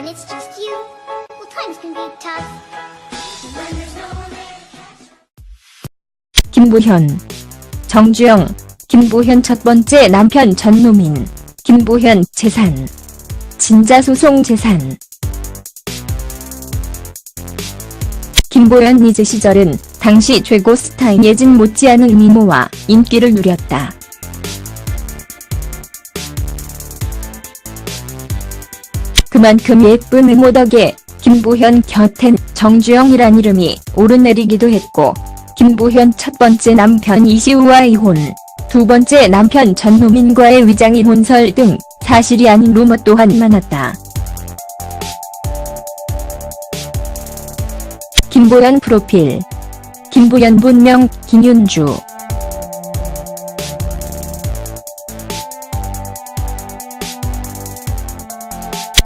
it's just you, well, times can be tough. When there's no one there to catch. 김보현, 정주영, 김보현 첫 번째 남편 전노민, 김보현 재산, 진자소송 재산. 김보현 리즈 시절은 당시 최고 스타인 예진 못지않은 미모와 인기를 누렸다. 그만큼 예쁜 외모 덕에 김보현 곁엔 정주영이란 이름이 오르내리기도 했고, 김보현 첫 번째 남편 이시우와 이혼, 두 번째 남편 전노민과의 위장 이혼설 등 사실이 아닌 루머 또한 많았다. 김보현 프로필. 김보현 본명 김윤주.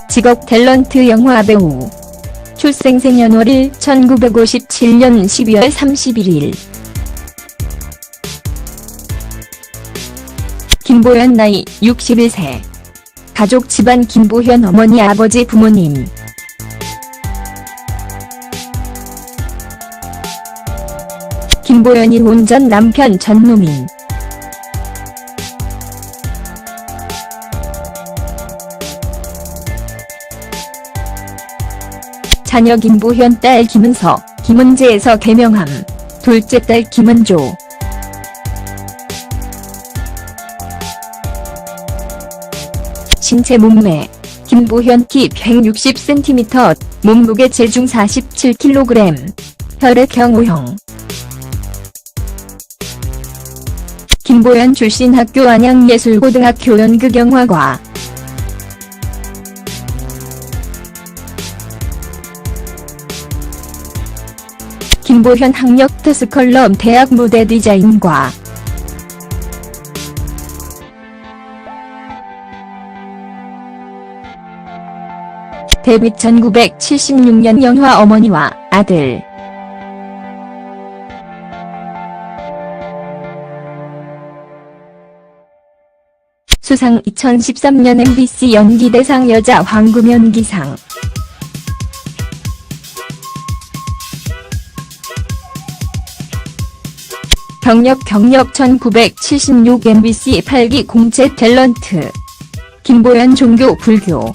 직업 탤런트 영화배우. 출생 생년월일 1957년 12월 31일. 김보현 나이 61세. 가족 집안 김보현 어머니 아버지 부모님. 김보현 이혼 전 남편 전노민. 자녀 김보현 딸 김은서, 김은재에서 개명함. 둘째 딸 김은조. 신체 몸매. 김보현 키 160cm, 몸무게 체중 47kg. 혈액형 O형. 김보현 출신 학교 안양예술고등학교 연극영화과. 김보현 학력 더스컬럼 대학 무대 디자인과. 데뷔 1976년 영화 어머니와 아들. 수상 2013년 MBC 연기대상 여자 황금 연기상. 경력 1976 MBC 8기 공채 탤런트. 김보현 종교 불교.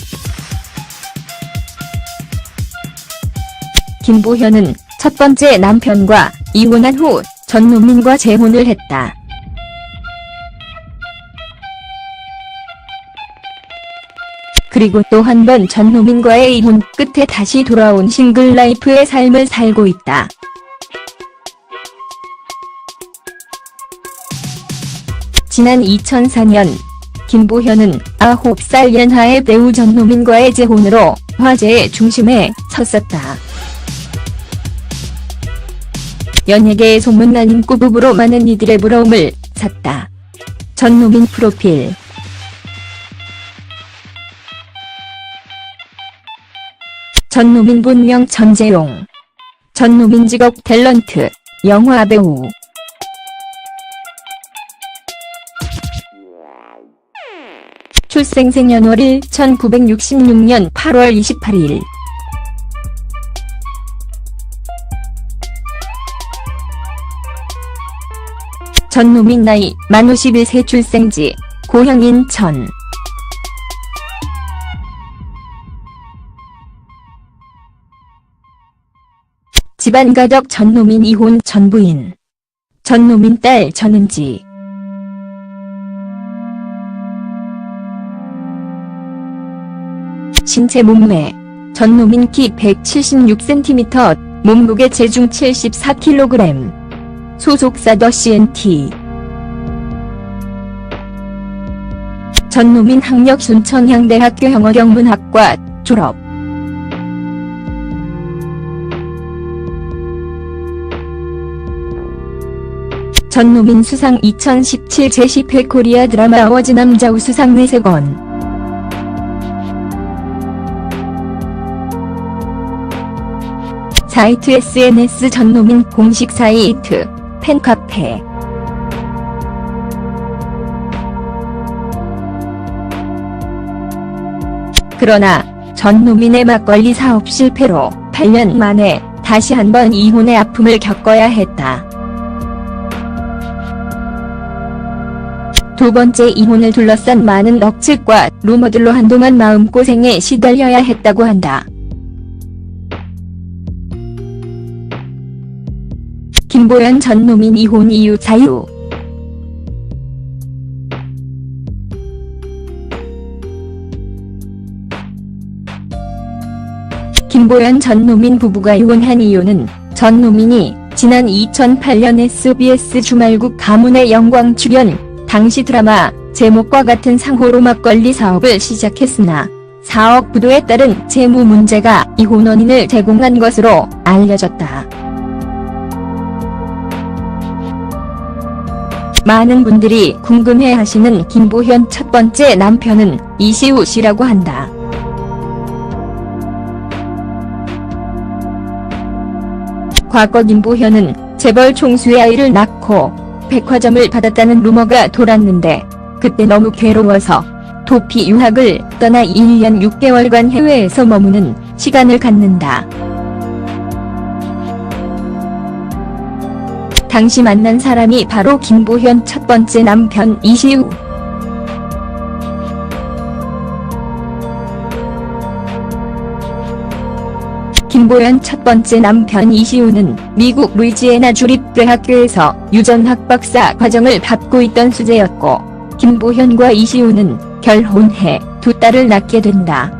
김보현은 첫 번째 남편과 이혼한 후 전노민과 재혼을 했다. 그리고 또 한 번 전노민과의 이혼 끝에 다시 돌아온 싱글 라이프의 삶을 살고 있다. 지난 2004년, 김보현은 9살 연하의 배우 전노민과의 재혼으로 화제의 중심에 섰었다. 연예계의 소문난 인구 부부로 많은 이들의 부러움을 샀다. 전노민 프로필. 전노민 본명 전재용. 전노민 직업 탤런트, 영화배우. 출생 생년월일 1966년 8월 28일. 전노민 나이 만 51세. 출생지 고향 인천. 집안 가족 전노민 이혼 전부인. 전노민 딸 전은지. 신체 몸매. 전노민 키 176cm, 몸무게 체중 74kg. 소속사 더 CNT. 전노민 학력 순천향대학교 영어경문학과 졸업. 전노민 수상 2017 제10회 코리아 드라마 어워즈 남자우 수상 4건. 사이트 SNS 전노민 공식 사이트, 팬카페. 그러나 전노민의 막걸리 사업 실패로 8년 만에 다시 한번 이혼의 아픔을 겪어야 했다. 두 번째 이혼을 둘러싼 많은 억측과 루머들로 한동안 마음고생에 시달려야 했다고 한다. 김보연 전노민 이혼 이유 자유. 김보연 전노민 부부가 이혼한 이유는 전노민이 지난 2008년 SBS 주말국 가문의 영광 출연, 당시 드라마 제목과 같은 상호로 막걸리 사업을 시작했으나 4억 부도에 따른 재무 문제가 이혼 원인을 제공한 것으로 알려졌다. 많은 분들이 궁금해하시는 김보현 첫 번째 남편은 이시우 씨라고 한다. 과거 김보현은 재벌 총수의 아이를 낳고 백화점을 받았다는 루머가 돌았는데 그때 너무 괴로워서 도피 유학을 떠나 1년 6개월간 해외에서 머무는 시간을 갖는다. 당시 만난 사람이 바로 김보현 첫 번째 남편 이시우. 김보연 첫 번째 남편 이시우는 미국 루이지애나 주립대학교에서 유전학 박사 과정을 받고 있던 수재였고, 김보현과 이시우는 결혼해 두 딸을 낳게 된다.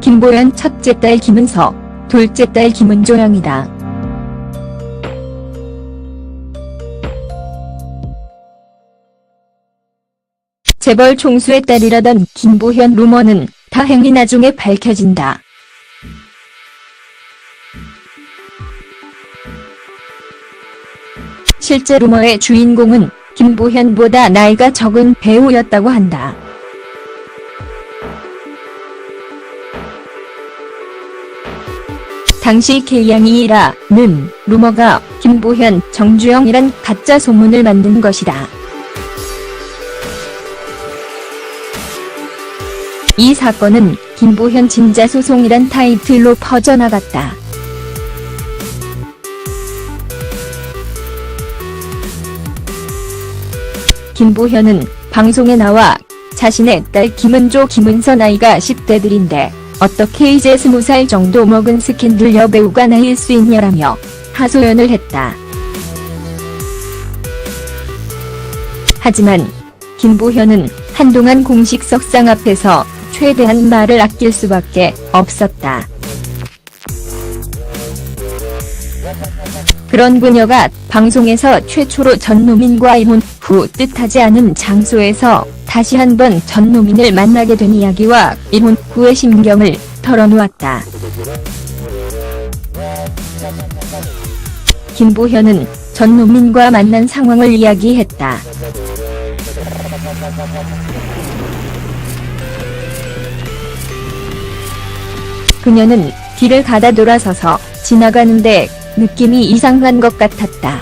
김보연 첫째 딸 김은서, 둘째 딸 김은조영이다. 재벌 총수의 딸이라던 김보현 루머는 다행히 나중에 밝혀진다. 실제 루머의 주인공은 김보현보다 나이가 적은 배우였다고 한다. 당시 K양이라는 루머가 김보현, 정주영이란 가짜 소문을 만든 것이다. 이 사건은 김보현 진자소송이란 타이틀로 퍼져나갔다. 김보현은 방송에 나와 자신의 딸 김은조, 김은서 나이가 10대들인데 어떻게 이제 20살 정도 먹은 스캔들 여배우가 나일 수 있냐라며 하소연을 했다. 하지만 김보현은 한동안 공식 석상 앞에서 최대한 말을 아낄 수밖에 없었다. 그런 그녀가 방송에서 최초로 전노민과 이혼 후 뜻하지 않은 장소에서 다시 한번 전노민을 만나게 된 이야기와 이혼 후의 심경을 털어놓았다. 김보현은 전노민과 만난 상황을 이야기했다. 그녀는 길을 가다 돌아서서 지나가는데 느낌이 이상한 것 같았다.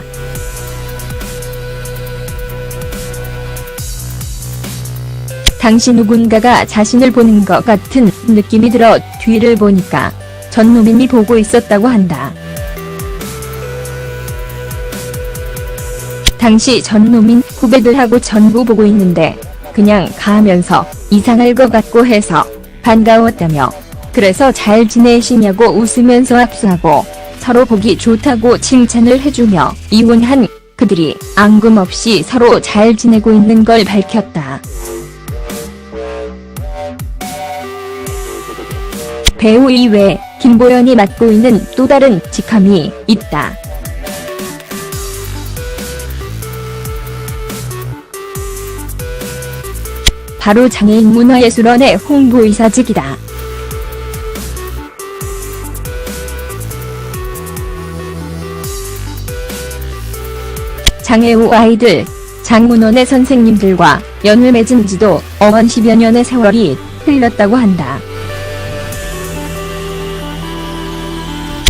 당시 누군가가 자신을 보는 것 같은 느낌이 들어 뒤를 보니까 전노민이 보고 있었다고 한다. 당시 전노민 후배들하고 전부 보고 있는데 그냥 가면서 이상할 것 같고 해서 반가웠다며, 그래서 잘 지내시냐고 웃으면서 합수하고 서로 보기 좋다고 칭찬을 해주며 이혼한 그들이 앙금없이 서로 잘 지내고 있는 걸 밝혔다. 배우 이외 김보연이 맡고 있는 또 다른 직함이 있다. 바로 장애인 문화예술원의 홍보이사직이다. 장애우 아이들, 장문원의 선생님들과 연을 맺은 지도 어언 10여 년의 세월이 흘렀다고 한다.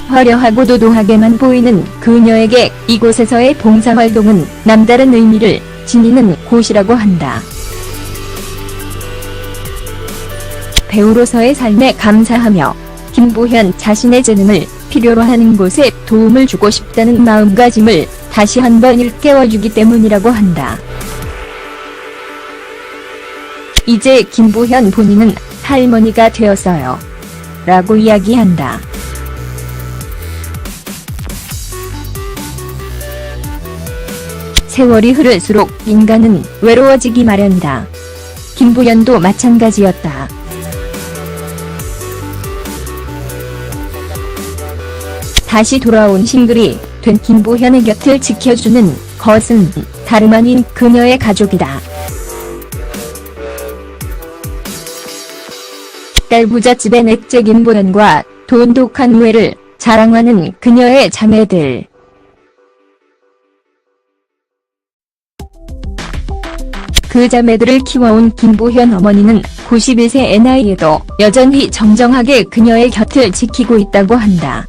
화려하고 도도하게만 보이는 그녀에게 이곳에서의 봉사활동은 남다른 의미를 지니는 곳이라고 한다. 배우로서의 삶에 감사하며 김보현 자신의 재능을 필요로 하는 곳에 도움을 주고 싶다는 마음가짐을 다시 한번 일깨워주기 때문이라고 한다. 이제 김보현 본인은 할머니가 되었어요. 라고 이야기한다. 세월이 흐를수록 인간은 외로워지기 마련이다. 김보현도 마찬가지였다. 다시 돌아온 싱글이 된 김보현의 곁을 지켜주는 것은 다름 아닌 그녀의 가족이다. 딸 부잣집의 넷째 김보현과 돈독한 우애를 자랑하는 그녀의 자매들. 그 자매들을 키워온 김보현 어머니는 91세의 나이에도 여전히 정정하게 그녀의 곁을 지키고 있다고 한다.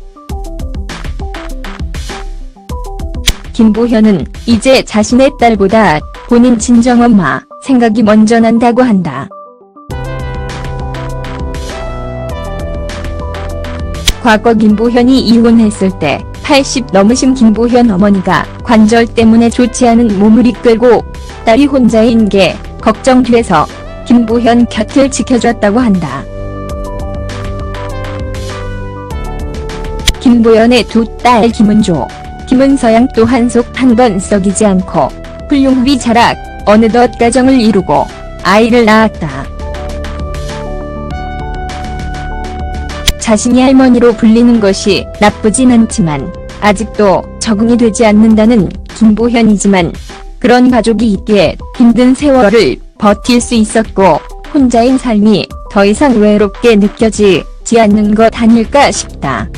김보현은 이제 자신의 딸보다 본인 친정엄마 생각이 먼저 난다고 한다. 과거 김보현이 이혼했을 때 80 넘으신 김보현 어머니가 관절 때문에 좋지 않은 몸을 이끌고 딸이 혼자인 게 걱정돼서 김보현 곁을 지켜줬다고 한다. 김보현의 두 딸 김은조, 김은서양 또한 속 한 번 썩이지 않고 훌륭히 자라 어느덧 가정을 이루고 아이를 낳았다. 자신이 할머니로 불리는 것이 나쁘진 않지만 아직도 적응이 되지 않는다는 김보현이지만 그런 가족이 있기에 힘든 세월을 버틸 수 있었고 혼자인 삶이 더 이상 외롭게 느껴지지 않는 것 아닐까 싶다.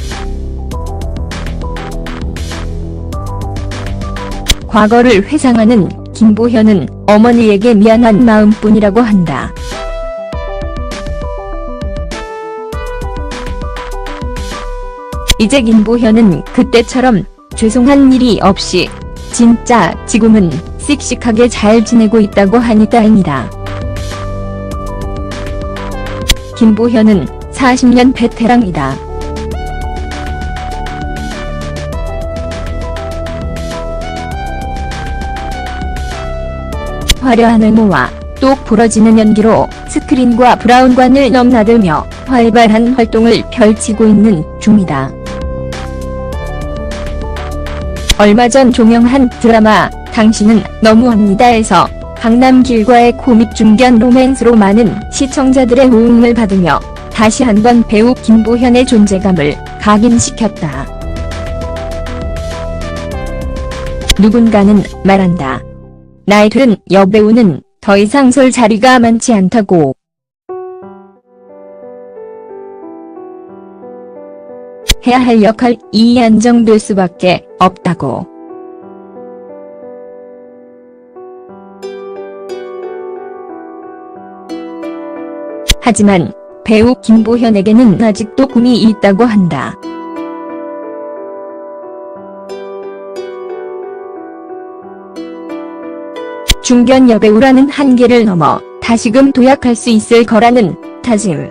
과거를 회상하는 김보현은 어머니에게 미안한 마음뿐이라고 한다. 이제 김보현은 그때처럼 죄송한 일이 없이 진짜 지금은 씩씩하게 잘 지내고 있다고 하니 다행이다. 김보현은 40년 베테랑이다. 화려한 외모와 똑 부러지는 연기로 스크린과 브라운관을 넘나들며 활발한 활동을 펼치고 있는 중이다. 얼마 전 종영한 드라마 당신은 너무합니다에서 강남길과의 코믹 중견 로맨스로 많은 시청자들의 호응을 받으며 다시 한번 배우 김보현의 존재감을 각인시켰다. 누군가는 말한다. 나이 든 여배우는 더 이상 설 자리가 많지 않다고. 해야 할 역할이 한정될 수밖에 없다고. 하지만 배우 김보현에게는 아직도 꿈이 있다고 한다. 중견 여배우라는 한계를 넘어 다시금 도약할 수 있을 거라는 다짐.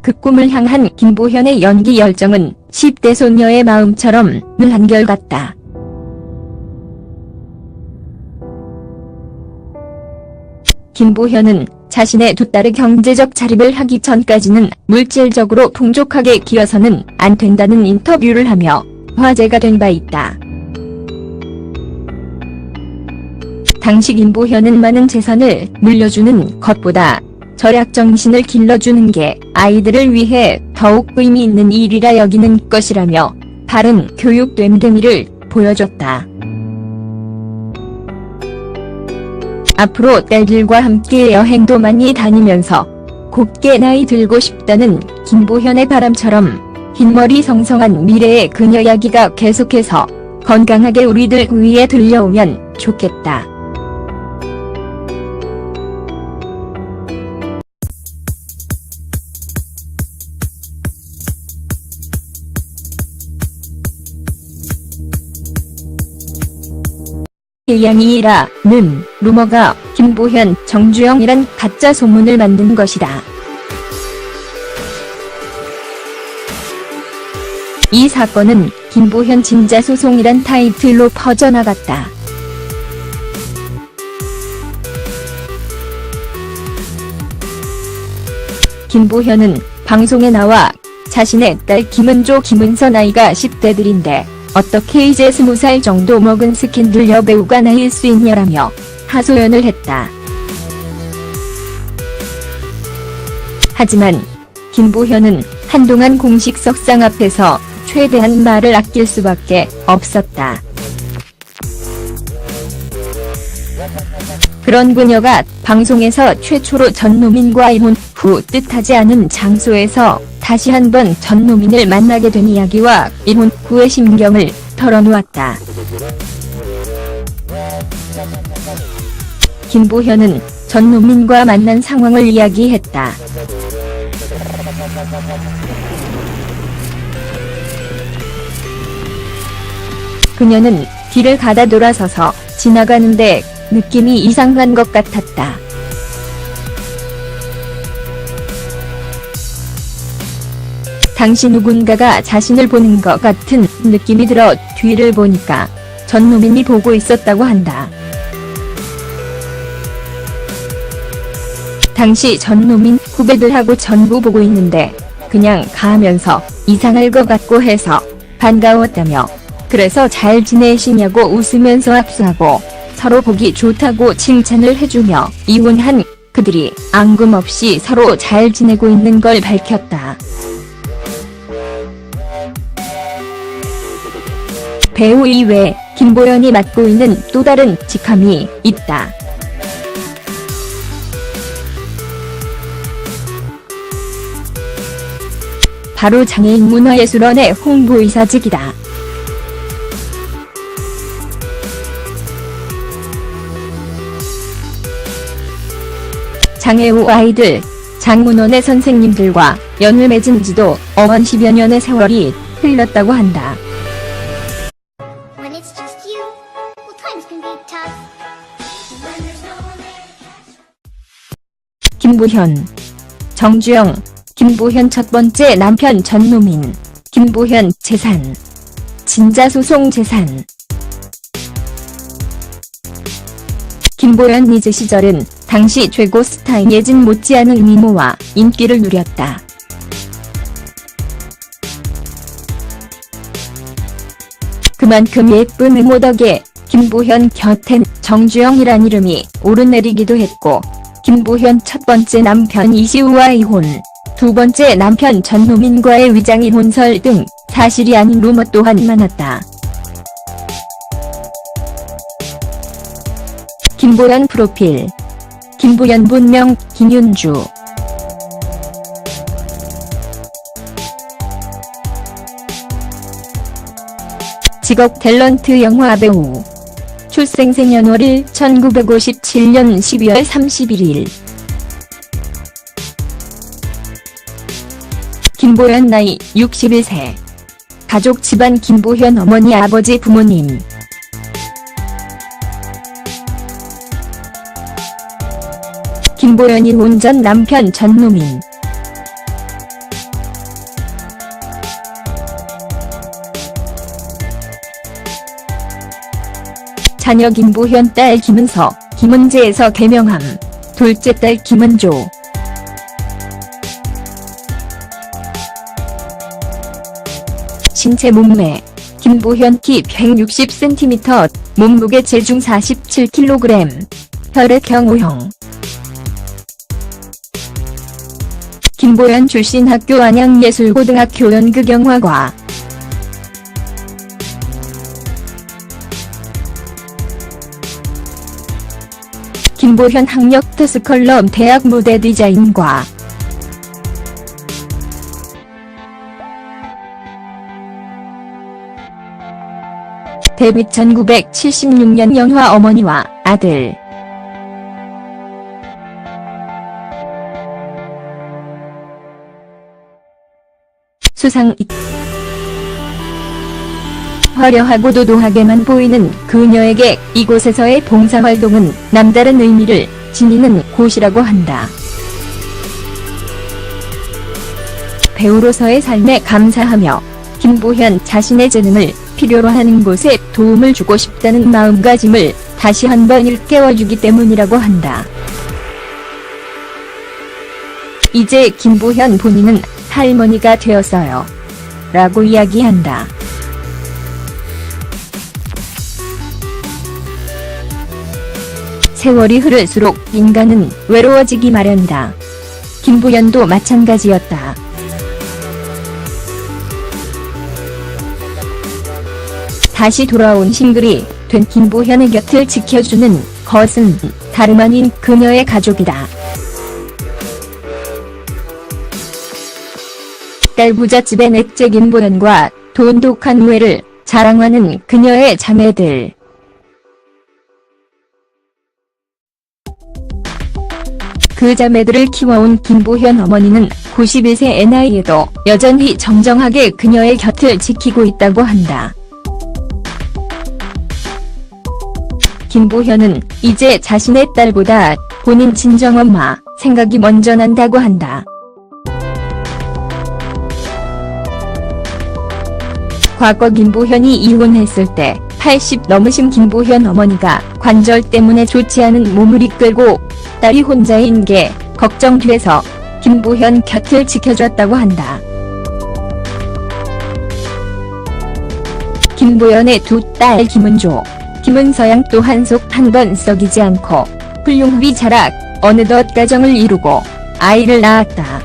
그 꿈을 향한 김보현의 연기 열정은 10대 소녀의 마음처럼 늘 한결같다. 김보현은 자신의 두 딸의 경제적 자립을 하기 전까지는 물질적으로 풍족하게 기어서는 안 된다는 인터뷰를 하며 화제가 된 바 있다. 당시 김보현은 많은 재산을 물려주는 것보다 절약 정신을 길러주는 게 아이들을 위해 더욱 의미 있는 일이라 여기는 것이라며 바른 교육 됨됨이를 보여줬다. 앞으로 딸들과 함께 여행도 많이 다니면서 곱게 나이 들고 싶다는 김보현의 바람처럼 흰머리 성성한 미래의 그녀 이야기가 계속해서 건강하게 우리들 위에 들려오면 좋겠다. 해양이라는 루머가 김보현, 정주영이란 가짜 소문을 만든 것이다. 이 사건은 김보현 진짜 소송이란 타이틀로 퍼져나갔다. 김보현은 방송에 나와 자신의 딸 김은조, 김은서 나이가 10대들인데 어떻게 이제 20살 정도 먹은 스캔들 여배우가 나일 수 있냐라며 하소연을 했다. 하지만 김보현은 한동안 공식 석상 앞에서 최대한 말을 아낄 수밖에 없었다. 그런 그녀가 방송에서 최초로 전노민과 이혼 후 뜻하지 않은 장소에서 다시 한번 전노민을 만나게 된 이야기와 이혼 후의 심경을 털어놓았다. 김보현은 전노민과 만난 상황을 이야기했다. 그녀는 뒤를 가다 돌아서서 지나가는데 느낌이 이상한 것 같았다. 당시 누군가가 자신을 보는 것 같은 느낌이 들어 뒤를 보니까 전노민이 보고 있었다고 한다. 당시 전노민 후배들하고 전부 보고 있는데 그냥 가면서 이상할 것 같고 해서 반가웠다며 그래서 잘 지내시냐고 웃으면서 악수하고 서로 보기 좋다고 칭찬을 해주며 이혼한 그들이 앙금없이 서로 잘 지내고 있는 걸 밝혔다. 배우 이외 김보현이 맡고 있는 또 다른 직함이 있다. 바로 장애인문화예술원의 홍보이사직이다. 장애우 아이들, 장문원의 선생님들과 연을 맺은 지도 어언 10여 년의 세월이 흘렀다고 한다. When it's just you, well, times can be tough. When there's no one there. 김보현, 정주영, 김보현 첫 번째 남편 전노민, 김보현 재산, 진짜 소송 재산. 김보현 리즈 시절은 당시 최고 스타인 예진 못지않은 미모와 인기를 누렸다. 그만큼 예쁜 외모 덕에 김보현 곁엔 정주영이란 이름이 오르내리기도 했고 김보현 첫 번째 남편 이시우와 이혼, 두 번째 남편 전노민과의 위장 이혼설 등 사실이 아닌 루머 또한 많았다. 김보현 프로필. 김보현 본명 김윤주. 직업 탤런트 영화배우. 출생 생년월일 1957년 12월 31일. 김보현 나이 61세. 가족 집안 김보현 어머니 아버지 부모님. 김보현이 이혼 전 남편 전노민. 자녀 김보현 딸 김은서, 김은재에서 개명함. 둘째 딸 김은조. 신체 몸매. 김보현 키 160cm, 몸무게 체중 47kg. 혈액형 O형. 김보현 출신 학교 안양예술고등학교 연극영화과. 김보현 학력特스컬럼 대학 무대 디자인과. 데뷔 1976년 영화 어머니와 아들. 수상 화려하고 도도하게만 보이는 그녀에게 이곳에서의 봉사활동은 남다른 의미를 지니는 곳이라고 한다. 배우로서의 삶에 감사하며 김보현 자신의 재능을 필요로 하는 곳에 도움을 주고 싶다는 마음가짐을 다시 한번 일깨워주기 때문이라고 한다. 이제 김보현 본인은 할머니가 되었어요. 라고 이야기한다. 세월이 흐를수록 인간은 외로워지기 마련이다. 김보현도 마찬가지였다. 다시 돌아온 싱글이 된 김보현의 곁을 지켜주는 것은 다름 아닌 그녀의 가족이다. 딸 부잣집의 넷째 김보현과 돈독한 우애를 자랑하는 그녀의 자매들. 그 자매들을 키워온 김보현 어머니는 91세 나이에도 여전히 정정하게 그녀의 곁을 지키고 있다고 한다. 김보현은 이제 자신의 딸보다 본인 친정엄마 생각이 먼저 난다고 한다. 과거 김보현이 이혼했을 때 80 넘으신 김보현 어머니가 관절 때문에 좋지 않은 몸을 이끌고 딸이 혼자인 게 걱정돼서 김보현 곁을 지켜줬다고 한다. 김보현의 두 딸 김은조, 김은서양 또한 속 한 번 썩이지 않고 훌륭히 자라 어느덧 가정을 이루고 아이를 낳았다.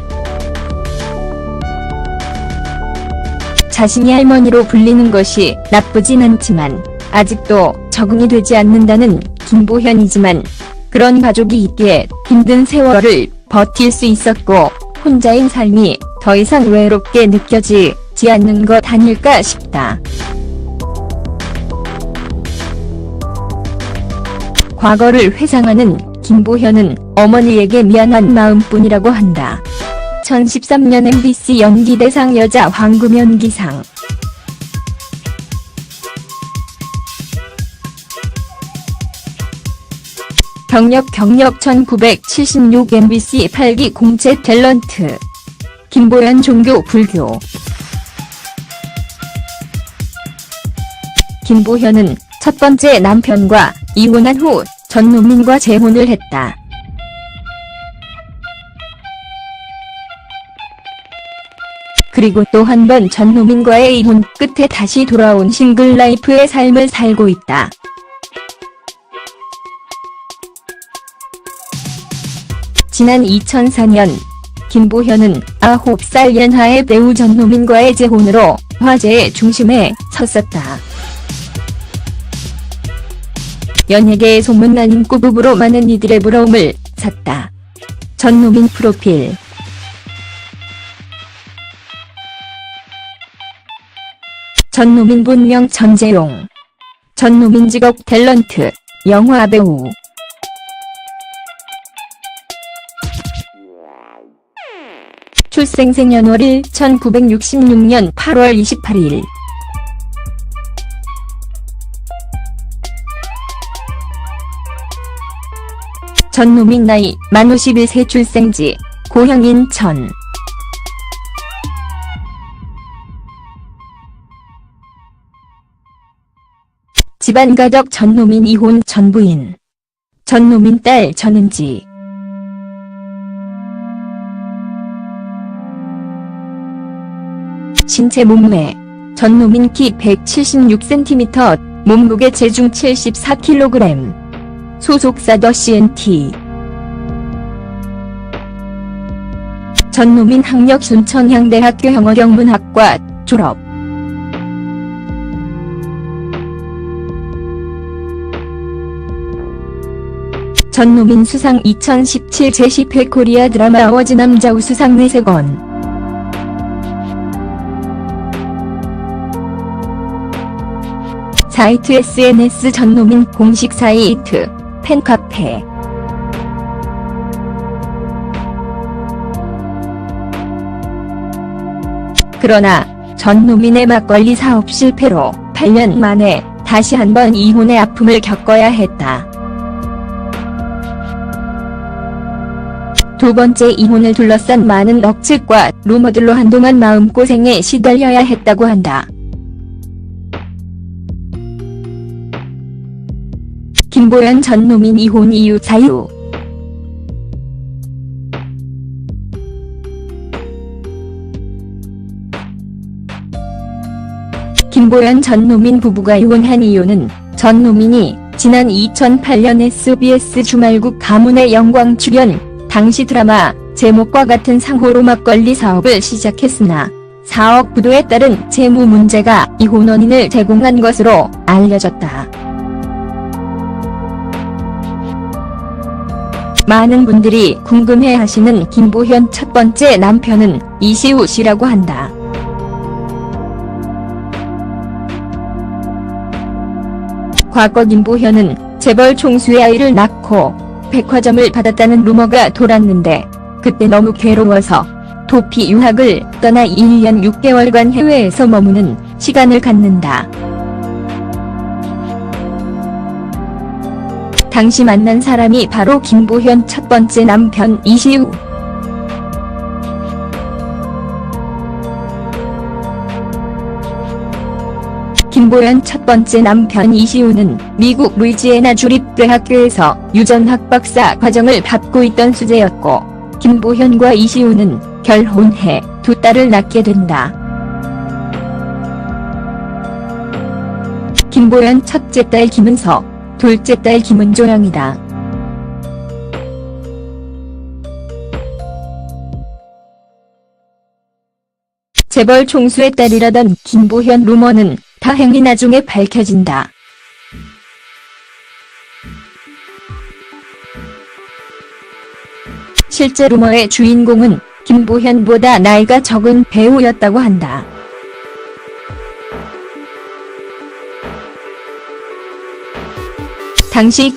자신이 할머니로 불리는 것이 나쁘진 않지만 아직도 적응이 되지 않는다는 김보현이지만 그런 가족이 있기에 힘든 세월을 버틸 수 있었고 혼자인 삶이 더 이상 외롭게 느껴지지 않는 것 아닐까 싶다. 과거를 회상하는 김보현은 어머니에게 미안한 마음뿐이라고 한다. 2013년 MBC 연기대상 여자 황금 연기상. 경력 1976 MBC 8기 공채 탤런트. 김보현 종교 불교. 김보현은 첫 번째 남편과 이혼한 후 전노민과 재혼을 했다. 그리고 또 한 번 전노민과의 이혼 끝에 다시 돌아온 싱글 라이프의 삶을 살고 있다. 지난 2004년 김보현은 9살 연하의 배우 전노민과의 재혼으로 화제의 중심에 섰었다. 연예계의 소문난 인기 부부로 많은 이들의 부러움을 샀다. 전노민 프로필. 전노민 본명 전재용. 전노민 직업 탤런트, 영화배우. 출생 생년월일 1966년 8월 28일. 전노민 나이 만 51세 출생지 고향 인천. 집안 가족 전노민 이혼 전 부인. 전노민 딸 전은지. 신체 몸매. 전노민 키 176cm, 몸무게 체중 74kg. 소속사 더 CNT. 전노민 학력 순천향대학교 영어영문학과 졸업. 전노민 수상 2017 제10회 코리아 드라마 어워즈 남자우 수상 4건. 사이트 SNS 전노민 공식 사이트, 팬카페. 그러나 전노민의 막걸리 사업 실패로 8년 만에 다시 한번 이혼의 아픔을 겪어야 했다. 두 번째 이혼을 둘러싼 많은 억측과 루머들로 한동안 마음고생에 시달려야 했다고 한다. 김보연 전 노민 이혼 이유 자유. 김보연 전 노민 부부가 이혼한 이유는 전 노민이 지난 2008년 SBS 주말국 가문의 영광 출연, 당시 드라마 제목과 같은 상호로 막걸리 사업을 시작했으나 4억 부도에 따른 재무 문제가 이혼 원인을 제공한 것으로 알려졌다. 많은 분들이 궁금해하시는 김보현 첫 번째 남편은 이시우 씨라고 한다. 과거 김보현은 재벌 총수의 아이를 낳고 백화점을 받았다는 루머가 돌았는데 그때 너무 괴로워서 도피 유학을 떠나 1년 6개월간 해외에서 머무는 시간을 갖는다. 당시 만난 사람이 바로 김보현 첫 번째 남편 이시우. 김보연 첫 번째 남편 이시우는 미국 루이지애나 주립대학교에서 유전학 박사 과정을 받고 있던 수재였고, 김보현과 이시우는 결혼해 두 딸을 낳게 된다. 김보연 첫째 딸 김은서, 둘째 딸 김은조양이다. 재벌 총수의 딸이라던 김보현 루머는 다행히 나중에 밝혀진다. 실제 루머의 주인공은 김보현보다 나이가 적은 배우였다고 한다. 당시